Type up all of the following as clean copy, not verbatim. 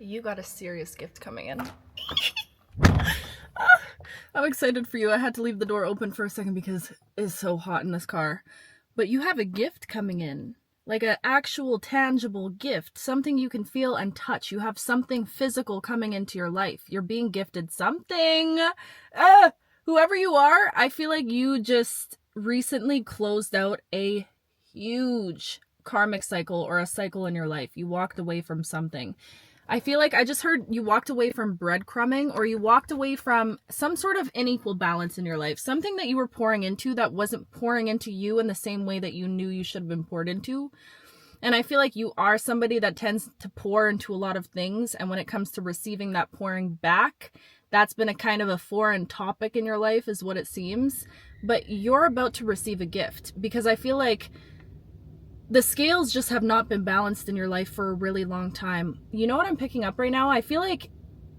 You got a serious gift coming in. I'm excited for you. I had to leave the door open for a second because it's so hot in this car. But you have a gift coming in. Like an actual tangible gift. Something you can feel and touch. You have something physical coming into your life. You're being gifted something. Whoever you are, I feel like you just recently closed out a huge karmic cycle or a cycle in your life. You walked away from something. I feel like I just heard you walked away from breadcrumbing, or you walked away from some sort of unequal balance in your life. Something that you were pouring into that wasn't pouring into you in the same way that you knew you should have been poured into. And I feel like you are somebody that tends to pour into a lot of things. And when it comes to receiving that pouring back, that's been a kind of a foreign topic in your life is what it seems. But you're about to receive a gift, because I feel like the scales just have not been balanced in your life for a really long time. You know what I'm picking up right now? I feel like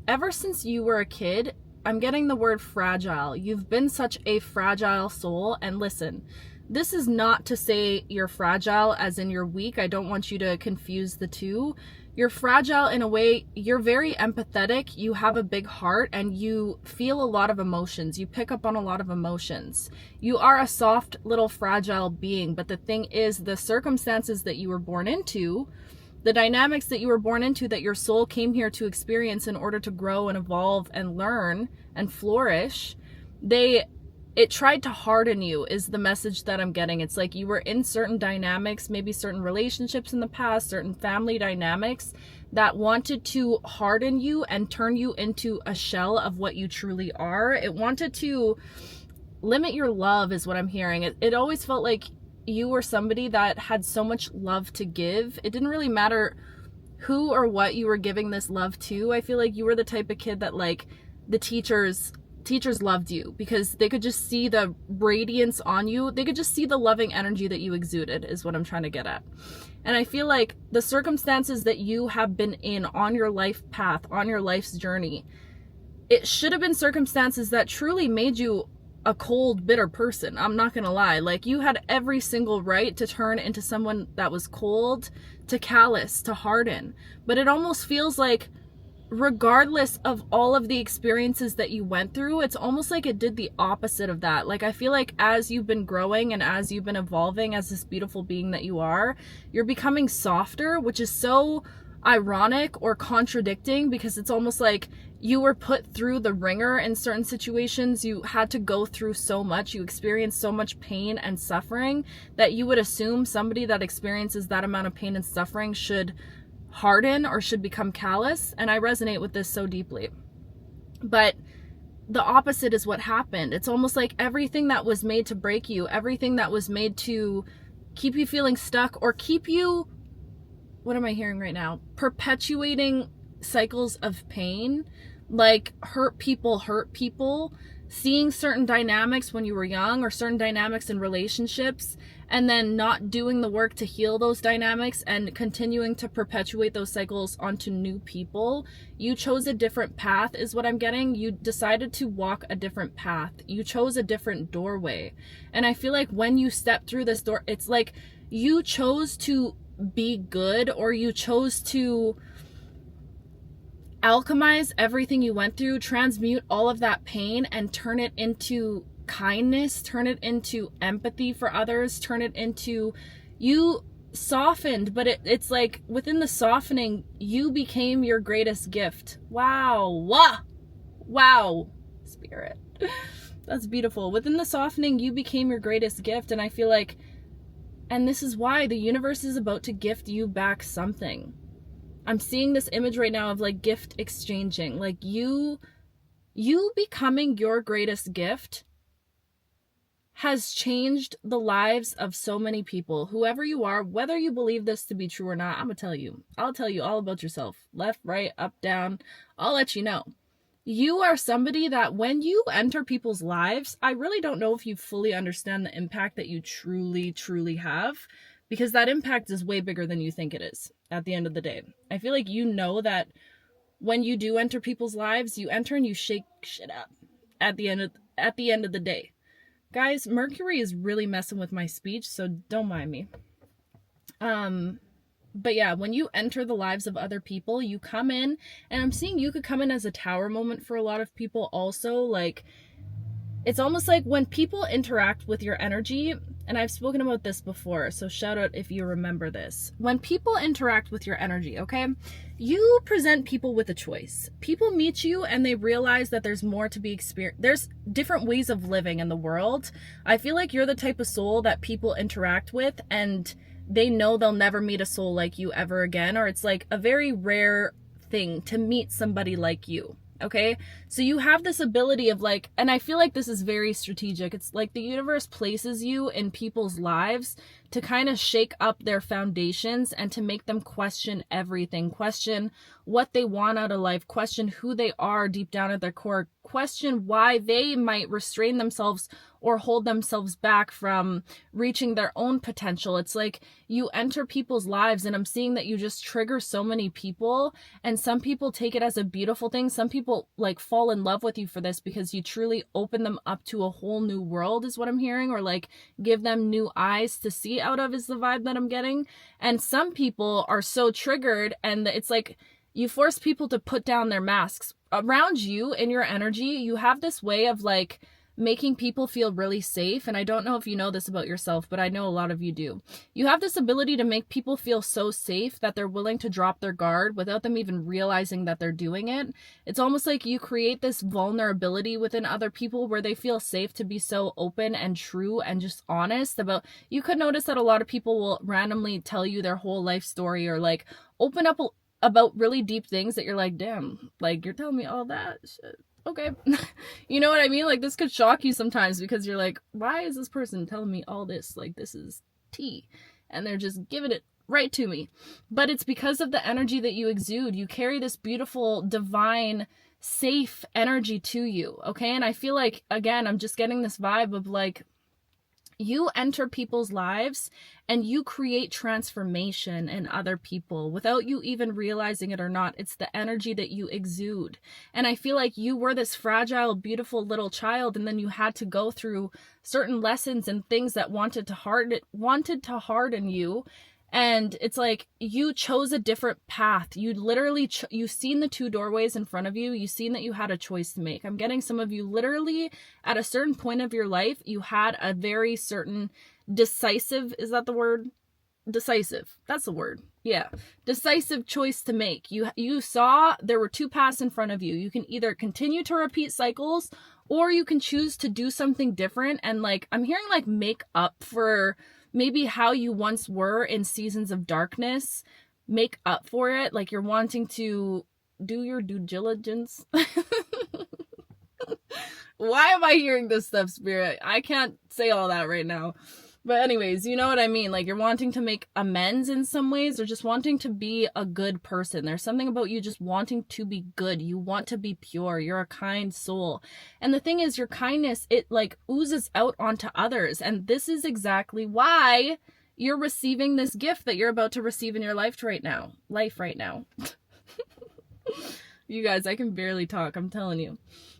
ever since you were a kid, I'm getting the word fragile. You've been such a fragile soul. And listen, this is not to say you're fragile as in you're weak. I don't want you to confuse the two. You're fragile in a way, you're very empathetic, you have a big heart, and you feel a lot of emotions. You pick up on a lot of emotions. You are a soft little fragile being, but the thing is, the circumstances that you were born into, the dynamics that you were born into, that your soul came here to experience in order to grow and evolve and learn and flourish, it tried to harden you is the message that I'm getting. It's like you were in certain dynamics, maybe certain relationships in the past, certain family dynamics that wanted to harden you and turn you into a shell of what you truly are. It wanted to limit your love is what I'm hearing. It always felt like you were somebody that had so much love to give. It didn't really matter who or what you were giving this love to. I feel like you were the type of kid that, like, the teachers loved you because they could just see the radiance on you. They could just see the loving energy that you exuded is what I'm trying to get at. And I feel like the circumstances that you have been in on your life path, on your life's journey, it should have been circumstances that truly made you a cold, bitter person. I'm not gonna lie. Like, you had every single right to turn into someone that was cold, to callous, to harden. But it almost feels like, regardless of all of the experiences that you went through, it's almost like it did the opposite of that. Like, I feel like as you've been growing and as you've been evolving as this beautiful being that you are, you're becoming softer, which is so ironic or contradicting, because it's almost like you were put through the ringer in certain situations. You had to go through so much, you experienced so much pain and suffering, that you would assume somebody that experiences that amount of pain and suffering should harden or should become callous. And I resonate with this so deeply. But the opposite is what happened. It's almost like everything that was made to break you, everything that was made to keep you feeling stuck or keep you, what am I hearing right now? Perpetuating cycles of pain, like hurt people, seeing certain dynamics when you were young or certain dynamics in relationships, and then not doing the work to heal those dynamics and continuing to perpetuate those cycles onto new people. You chose a different path is what I'm getting. You decided to walk a different path. You chose a different doorway. And I feel like when you step through this door, it's like you chose to be good, or you chose to alchemize everything you went through, transmute all of that pain and turn it into kindness, turn it into empathy for others, turn it into, you softened, but it's like within the softening, you became your greatest gift. Wow, spirit. That's beautiful. Within the softening, you became your greatest gift. And I feel like, and this is why the universe is about to gift you back something. I'm seeing this image right now of like gift exchanging, like you becoming your greatest gift has changed the lives of so many people. Whoever you are, whether you believe this to be true or not, I'm gonna tell you. I'll tell you all about yourself. Left, right, up, down. I'll let you know. You are somebody that when you enter people's lives, I really don't know if you fully understand the impact that you truly, truly have, because that impact is way bigger than you think it is at the end of the day. I feel like you know that when you do enter people's lives, you enter and you shake shit up at the end of the day. Guys, Mercury is really messing with my speech, so don't mind me. But yeah, when you enter the lives of other people, you come in, and I'm seeing you could come in as a tower moment for a lot of people also. Like, it's almost like when people interact with your energy, and I've spoken about this before, so shout out if you remember this. When people interact with your energy, okay, you present people with a choice. People meet you and they realize that there's more to be experienced. There's different ways of living in the world. I feel like you're the type of soul that people interact with and they know they'll never meet a soul like you ever again, or it's like a very rare thing to meet somebody like you. Okay, so you have this ability of like, and I feel like this is very strategic. It's like the universe places you in people's lives to kind of shake up their foundations and to make them question everything, question what they want out of life, question who they are deep down at their core, question why they might restrain themselves or hold themselves back from reaching their own potential. It's like you enter people's lives, and I'm seeing that you just trigger so many people, and some people take it as a beautiful thing. Some people like fall in love with you for this because you truly open them up to a whole new world, is what I'm hearing, or like give them new eyes to see out of, is the vibe that I'm getting. And some people are so triggered, and it's like you force people to put down their masks. Around you in your energy, you have this way of like making people feel really safe. And I don't know if you know this about yourself, but I know a lot of you do. You have this ability to make people feel so safe that they're willing to drop their guard without them even realizing that they're doing it. It's almost like you create this vulnerability within other people where they feel safe to be so open and true and just honest about. You could notice that a lot of people will randomly tell you their whole life story, or like open up about really deep things that you're like, damn, like you're telling me all that shit. Okay. You know what I mean? Like, this could shock you sometimes because you're like, why is this person telling me all this? Like, this is tea. And they're just giving it right to me. But it's because of the energy that you exude. You carry this beautiful, divine, safe energy to you. Okay. And I feel like, again, I'm just getting this vibe of like, you enter people's lives and you create transformation in other people without you even realizing it or not. It's the energy that you exude. And I feel like you were this fragile, beautiful little child, and then you had to go through certain lessons and things that wanted to harden you. And it's like you chose a different path. You literally, you've seen the two doorways in front of you. You've seen that you had a choice to make. I'm getting some of you literally at a certain point of your life, you had a very certain decisive, is that the word? Decisive. That's the word. Yeah. Decisive choice to make. You saw there were two paths in front of you. You can either continue to repeat cycles, or you can choose to do something different. And like, I'm hearing like make up for maybe how you once were in seasons of darkness, make up for it. Like you're wanting to do your due diligence. Why am I hearing this stuff, Spirit? I can't say all that right now. But anyways, you know what I mean? Like you're wanting to make amends in some ways, or just wanting to be a good person. There's something about you just wanting to be good. You want to be pure. You're a kind soul. And the thing is, your kindness, it like oozes out onto others. And this is exactly why you're receiving this gift that you're about to receive in your life right now. You guys, I can barely talk. I'm telling you.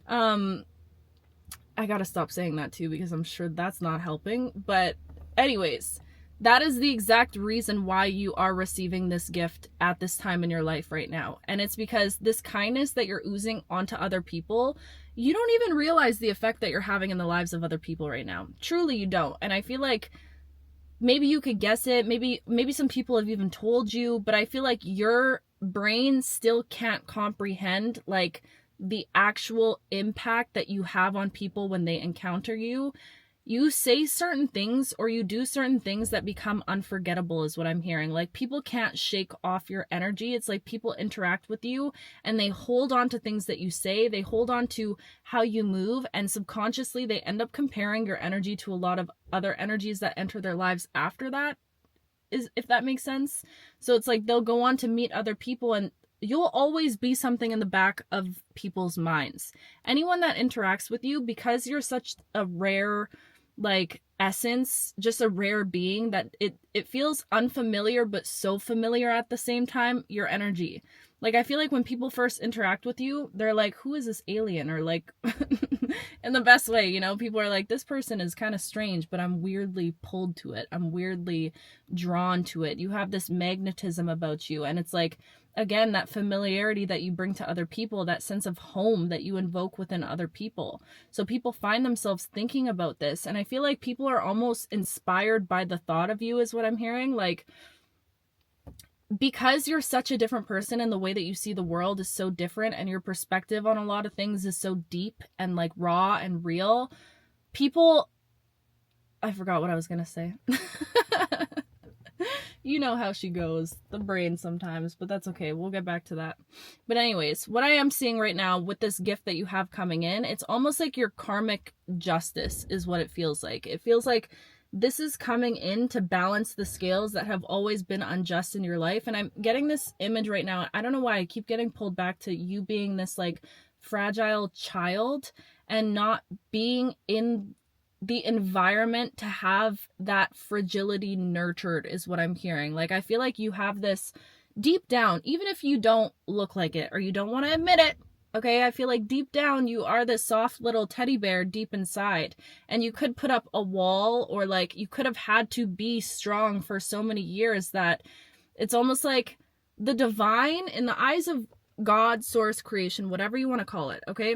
I gotta stop saying that too, because I'm sure that's not helping. But anyways, that is the exact reason why you are receiving this gift at this time in your life right now. And it's because this kindness that you're oozing onto other people, you don't even realize the effect that you're having in the lives of other people right now. Truly, you don't. And I feel like maybe you could guess it. Maybe some people have even told you, but I feel like your brain still can't comprehend like the actual impact that you have on people when they encounter you. You say certain things or you do certain things that become unforgettable, is what I'm hearing. Like people can't shake off your energy. It's like people interact with you and they hold on to things that you say. They hold on to how you move, and subconsciously they end up comparing your energy to a lot of other energies that enter their lives after that, is if that makes sense. So it's like they'll go on to meet other people, and you'll always be something in the back of people's minds. Anyone that interacts with you, because you're such a rare like essence, just a rare being that it feels unfamiliar but so familiar at the same time, your energy. Like I feel like when people first interact with you, they're like, who is this alien? Or like in the best way, you know, people are like, this person is kind of strange, but I'm weirdly pulled to it. I'm weirdly drawn to it. You have this magnetism about you, and it's like, again, that familiarity that you bring to other people, that sense of home that you invoke within other people. So people find themselves thinking about this, and I feel like people are almost inspired by the thought of you, is what I'm hearing. Like, because you're such a different person and the way that you see the world is so different and your perspective on a lot of things is so deep and like raw and real, people, I forgot what I was gonna say. You know how she goes, the brain sometimes, but that's okay. We'll get back to that. But anyways, what I am seeing right now with this gift that you have coming in, it's almost like your karmic justice is what it feels like. It feels like this is coming in to balance the scales that have always been unjust in your life. And I'm getting this image right now. I don't know why I keep getting pulled back to you being this like fragile child and not being in the environment to have that fragility nurtured, is what I'm hearing. Like, I feel like you have this deep down, even if you don't look like it or you don't want to admit it. Okay, I feel like deep down you are this soft little teddy bear deep inside, and you could put up a wall, or like you could have had to be strong for so many years that it's almost like the divine, in the eyes of God, source, creation, whatever you want to call it, okay?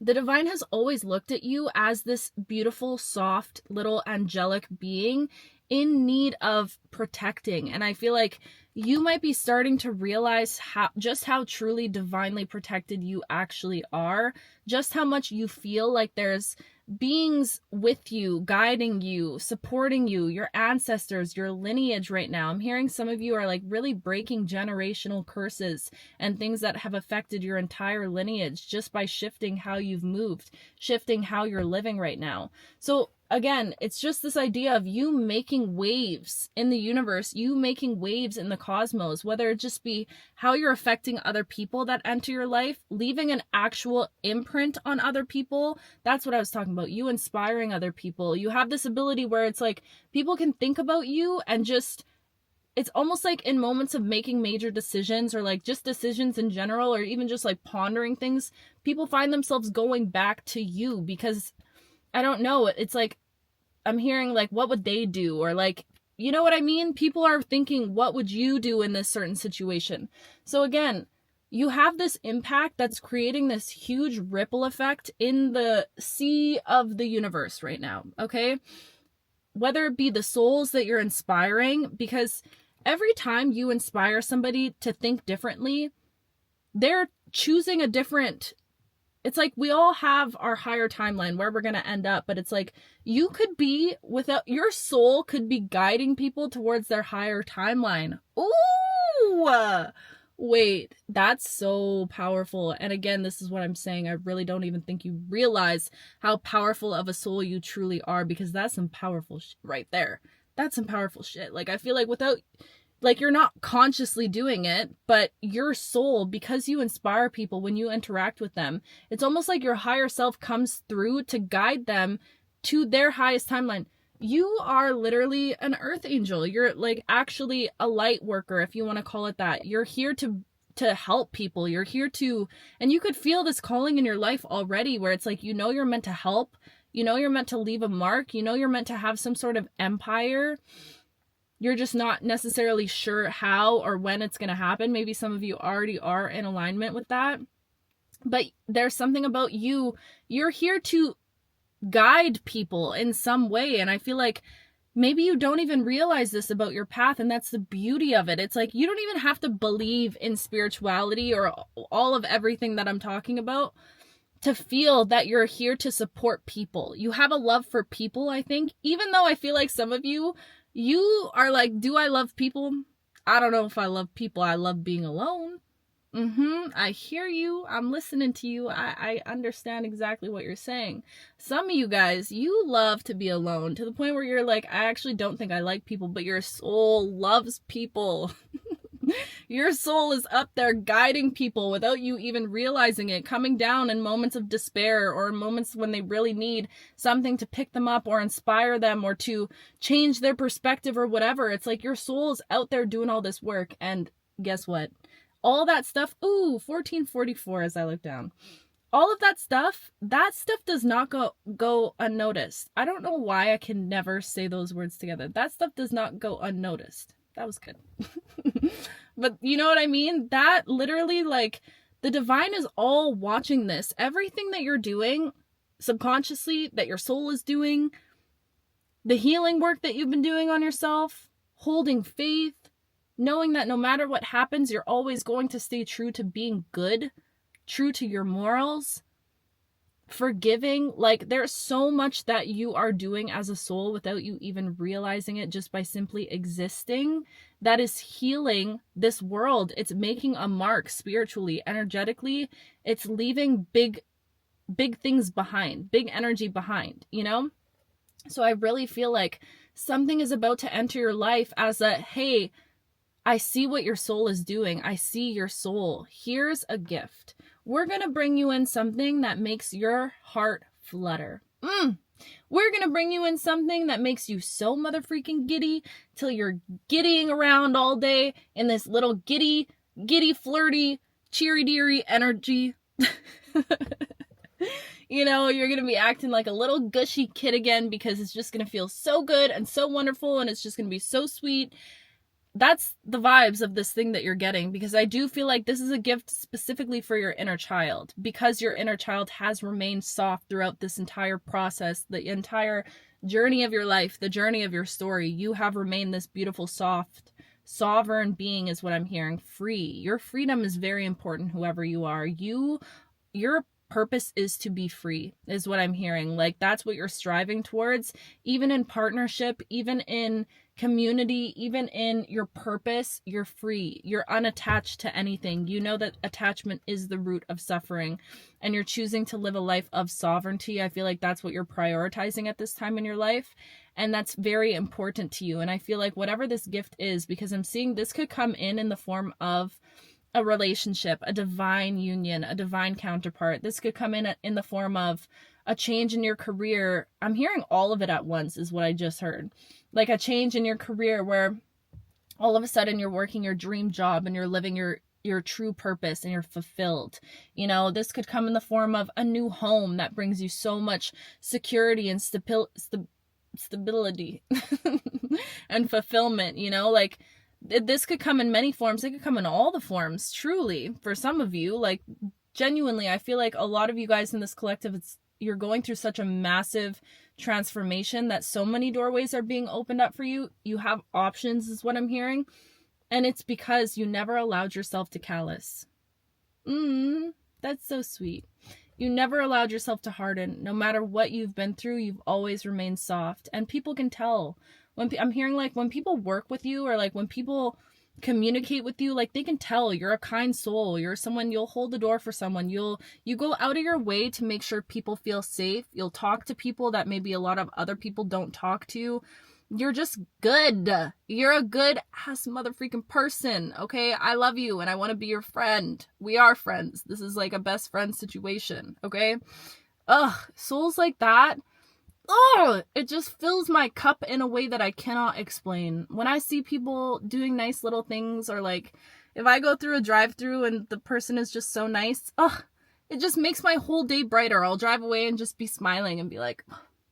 The divine has always looked at you as this beautiful, soft, little angelic being in need of protecting. And I feel like you might be starting to realize how truly divinely protected you actually are, just how much you feel like there's beings with you, guiding you, supporting you, your ancestors, your lineage right now. I'm hearing some of you are like really breaking generational curses and things that have affected your entire lineage just by shifting how you've moved, shifting how you're living right now. So again, it's just this idea of you making waves in the universe, you making waves in the cosmos, whether it just be how you're affecting other people that enter your life, leaving an actual imprint on other people. That's what I was talking about. You inspiring other people. You have this ability where it's like people can think about you and just, it's almost like in moments of making major decisions, or like just decisions in general, or even just like pondering things, people find themselves going back to you because, I don't know, it's like I'm hearing like, what would they do? Or like, you know what I mean? People are thinking, what would you do in this certain situation? So again, you have this impact that's creating this huge ripple effect in the sea of the universe right now, okay? Whether it be the souls that you're inspiring, because every time you inspire somebody to think differently, they're choosing a different, it's like we all have our higher timeline where we're going to end up, but it's like you could be, without your soul could be guiding people towards their higher timeline. Ooh, wait, that's so powerful. And again, this is what I'm saying. I really don't even think you realize how powerful of a soul you truly are, because that's some powerful shit right there. That's some powerful shit. Like, I feel like without, like, you're not consciously doing it, but your soul, because you inspire people when you interact with them, it's almost like your higher self comes through to guide them to their highest timeline. You are literally an earth angel. You're like actually a light worker, if you want to call it that. You're here to help people. You're here to, and you could feel this calling in your life already, where it's like, you know, you're meant to help, you know, you're meant to leave a mark, you know, you're meant to have some sort of empire. You're just not necessarily sure how or when it's going to happen. Maybe some of you already are in alignment with that. But there's something about you. You're here to guide people in some way. And I feel like maybe you don't even realize this about your path. And that's the beauty of it. It's like you don't even have to believe in spirituality or all of everything that I'm talking about to feel that you're here to support people. You have a love for people, I think. Even though I feel like some of you are like, do I love people? I don't know if I love people. I love being alone. I hear you. I'm listening to you. I understand exactly what you're saying. Some of you guys, you love to be alone to the point where you're like, I actually don't think I like people, but your soul loves people. Your soul is up there guiding people without you even realizing it, coming down in moments of despair or in moments when they really need something to pick them up or inspire them or to change their perspective or whatever. It's like your soul is out there doing all this work. And guess what? All that stuff, 1444 as I look down. All of that stuff does not go unnoticed. I don't know why I can never say those words together. That stuff does not go unnoticed. That was good. But you know what I mean? That literally, like, the divine is all watching this. Everything that you're doing subconsciously, that your soul is doing, the healing work that you've been doing on yourself, holding faith, knowing that no matter what happens, you're always going to stay true to being good, true to your morals, forgiving. Like, there's so much that you are doing as a soul without you even realizing it, just by simply existing, that is healing this world. It's making a mark spiritually, energetically. It's leaving big things behind, big energy behind, you know? So I really feel like something is about to enter your life as a, hey, I see what your soul is doing. I see your soul. Here's a gift. We're going to bring you in something that makes your heart flutter. We're going to bring you in something that makes you so mother freaking giddy till you're giddying around all day in this little giddy, flirty, cheery-deary energy. You know, you're going to be acting like a little gushy kid again because it's just going to feel so good and so wonderful and it's just going to be so sweet. That's the vibes of this thing that you're getting, because I do feel like this is a gift specifically for your inner child, because your inner child has remained soft throughout this entire process, the entire journey of your life, the journey of your story. You have remained this beautiful, soft, sovereign being is what I'm hearing. Free. Your freedom is very important, whoever you are. Your purpose is to be free, is what I'm hearing. Like, that's what you're striving towards, even in partnership, even in community, even in your purpose. You're free. You're unattached to anything. You know that attachment is the root of suffering, and you're choosing to live a life of sovereignty. I feel like that's what you're prioritizing at this time in your life, and that's very important to you. And I feel like whatever this gift is, because I'm seeing this could come in the form of a relationship, a divine union, a divine counterpart. This could come in the form of a change in your career. I'm hearing all of it at once is what I just heard. Like a change in your career where all of a sudden you're working your dream job and you're living your true purpose and you're fulfilled. You know, this could come in the form of a new home that brings you so much security and stability and fulfillment, you know, like this could come in many forms. It could come in all the forms, truly, for some of you. Like, genuinely, I feel like a lot of you guys in this collective, you're going through such a massive transformation that so many doorways are being opened up for you. You have options, is what I'm hearing. And it's because you never allowed yourself to callous. That's so sweet. You never allowed yourself to harden. No matter what you've been through, you've always remained soft. And people can tell. I'm hearing, like, when people work with you, or like when people communicate with you, like, they can tell you're a kind soul. You're someone, you'll hold the door for someone. You go out of your way to make sure people feel safe. You'll talk to people that maybe a lot of other people don't talk to. You're just good. You're a good ass mother freaking person. Okay. I love you and I want to be your friend. We are friends. This is like a best friend situation. Okay. Souls like that. It just fills my cup in a way that I cannot explain. When I see people doing nice little things, or like if I go through a drive-through and the person is just so nice, it just makes my whole day brighter. I'll drive away and just be smiling and be like,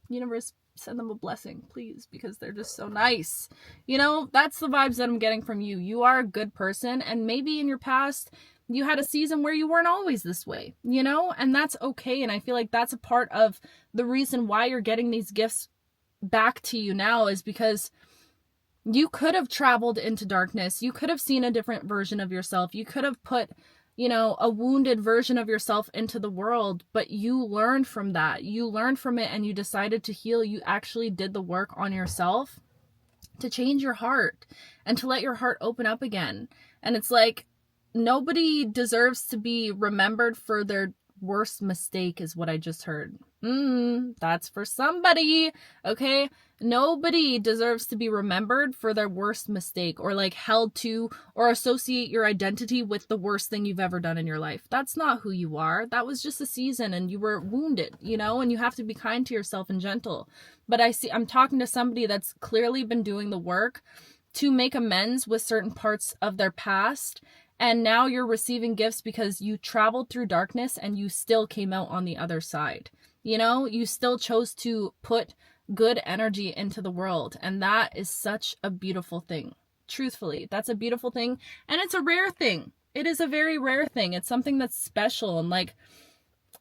universe, send them a blessing, please, because they're just so nice. You know, that's the vibes that I'm getting from you. You are a good person, and maybe in your past you had a season where you weren't always this way, you know, and that's okay. And I feel like that's a part of the reason why you're getting these gifts back to you now, is because you could have traveled into darkness. You could have seen a different version of yourself. You could have put, you know, a wounded version of yourself into the world, but you learned from that. You learned from it and you decided to heal. You actually did the work on yourself to change your heart and to let your heart open up again. And it's like, nobody deserves to be remembered for their worst mistake, is what I just heard. That's for somebody, okay? Nobody deserves to be remembered for their worst mistake or like held to or associate your identity with the worst thing you've ever done in your life. That's not who you are. That was just a season and you were wounded, you know, and you have to be kind to yourself and gentle. But I'm talking to somebody that's clearly been doing the work to make amends with certain parts of their past. And now you're receiving gifts because you traveled through darkness and you still came out on the other side. You know, you still chose to put good energy into the world. And that is such a beautiful thing. Truthfully, that's a beautiful thing. And it's a rare thing. It is a very rare thing. It's something that's special. And like,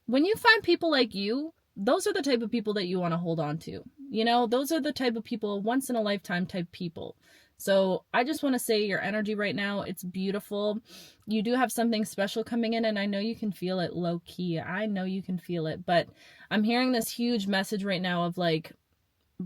when you find people like you, those are the type of people that you want to hold on to. You know, those are the type of people, once in a lifetime type people. So I just want to say your energy right now, it's beautiful. You do have something special coming in, and I know you can feel it low key. I know you can feel it, but I'm hearing this huge message right now of like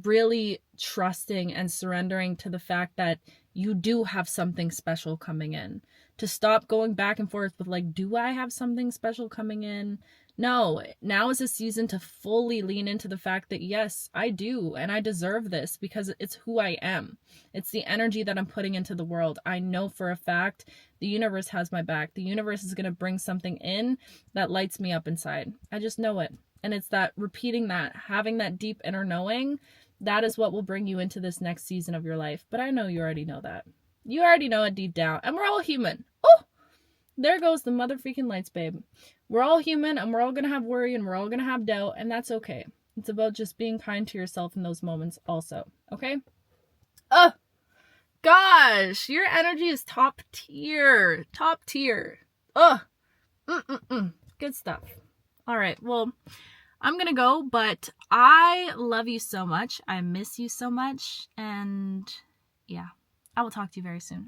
really trusting and surrendering to the fact that you do have something special coming in. To stop going back and forth with like, do I have something special coming in? No, now is a season to fully lean into the fact that yes, I do, and I deserve this because it's who I am. It's the energy that I'm putting into the world. I know for a fact the universe has my back. The universe is going to bring something in that lights me up inside. I just know it. And it's that repeating that, having that deep inner knowing, that is what will bring you into this next season of your life. But I know you already know that. You already know it deep down. And we're all human. Oh, there goes the mother freaking lights, babe. We're all human and we're all going to have worry and we're all going to have doubt, and that's okay. It's about just being kind to yourself in those moments also, okay? Oh, gosh, your energy is top tier. Top tier. Oh, good stuff. All right, well, I'm going to go, but I love you so much. I miss you so much, and yeah, I will talk to you very soon.